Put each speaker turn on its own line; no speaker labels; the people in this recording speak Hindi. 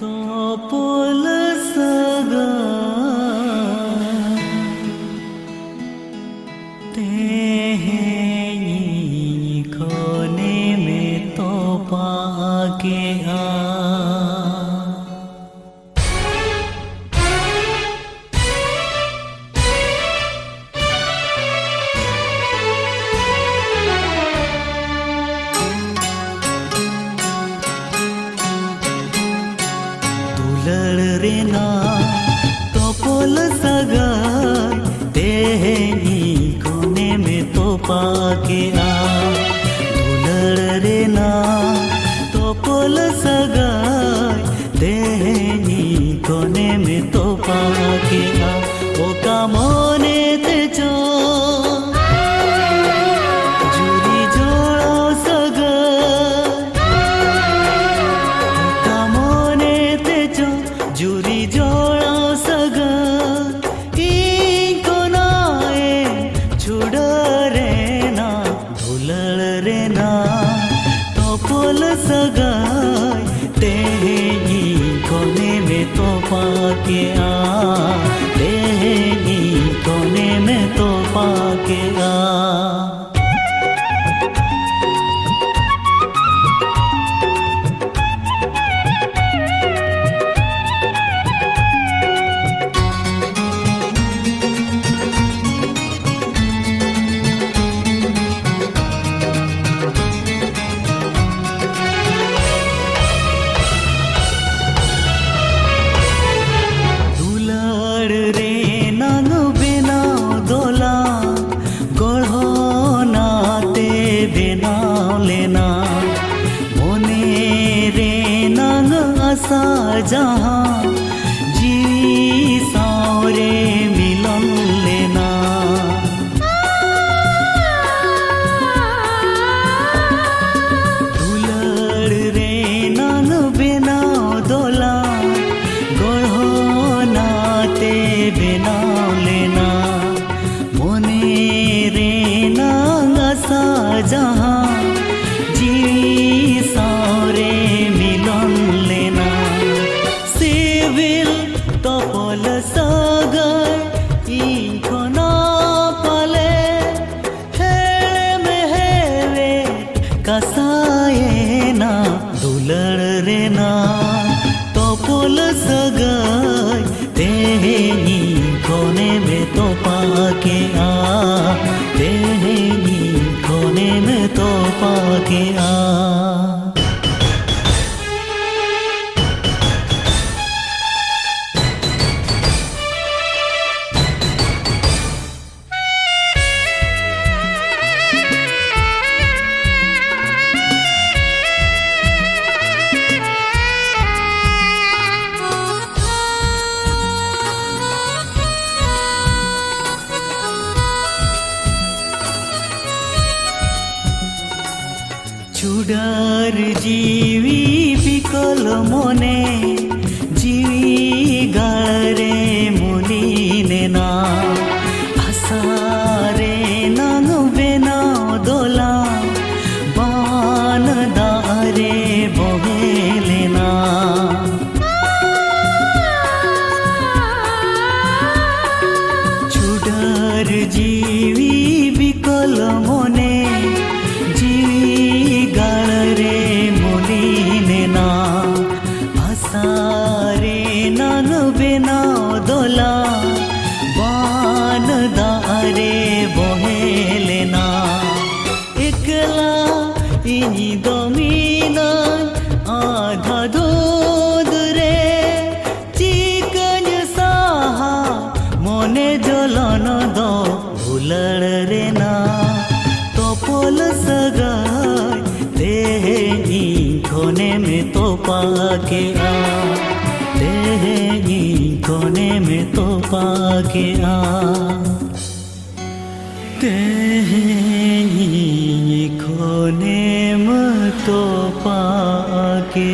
Topol saga tehni khone में तो पाके आ लड़रेना तोपोल सगाई तेहनी कोने में तो पाके आ लड़रेना तोपोल सगाई तेहनी कोने में तो पाके आ ओ का मोने ते जो जुरी जोड़ो जुरी जोड़ा सगा कोनाए छुड़ रेना धुलड़ रेना तोपोल सगाई तेहनी कोने में तो पाके आ तेहनी कोने में तो पाके आ जहाँ जी सावरे मिलन लेना दुलड़ रे नन बिना दोला गढ़ो नाते बिना लेना मोने रे नंगसा जहाँ जी सावरे मिलन लेना तोपोल सगाई इनकोना पाले हेले में हेले कसाए ना दुलड़ रेना तोपोल सगाई तेहनी कोने में तो पाके आ तेहनी कोने में तो पाके आ छुडार जीवी बिकल मोने जीवी गारे मुलीने ना आसारे नंग बेना दोला बान दारे बोहेलेना छुडार जीवी बिकल मोने रे मुलीने ना आसारे नन बिना दोला बान दारे बोहेलेना एकला इनी दोमीना आधा दूध रे चिकन साहा मोने जलन दो भुलड़ रे ना तोपोल सगाई तेहनी कोने में तो पाके आ तेहनी कोने में तो पाके आ तेहनी कोने में तो पाके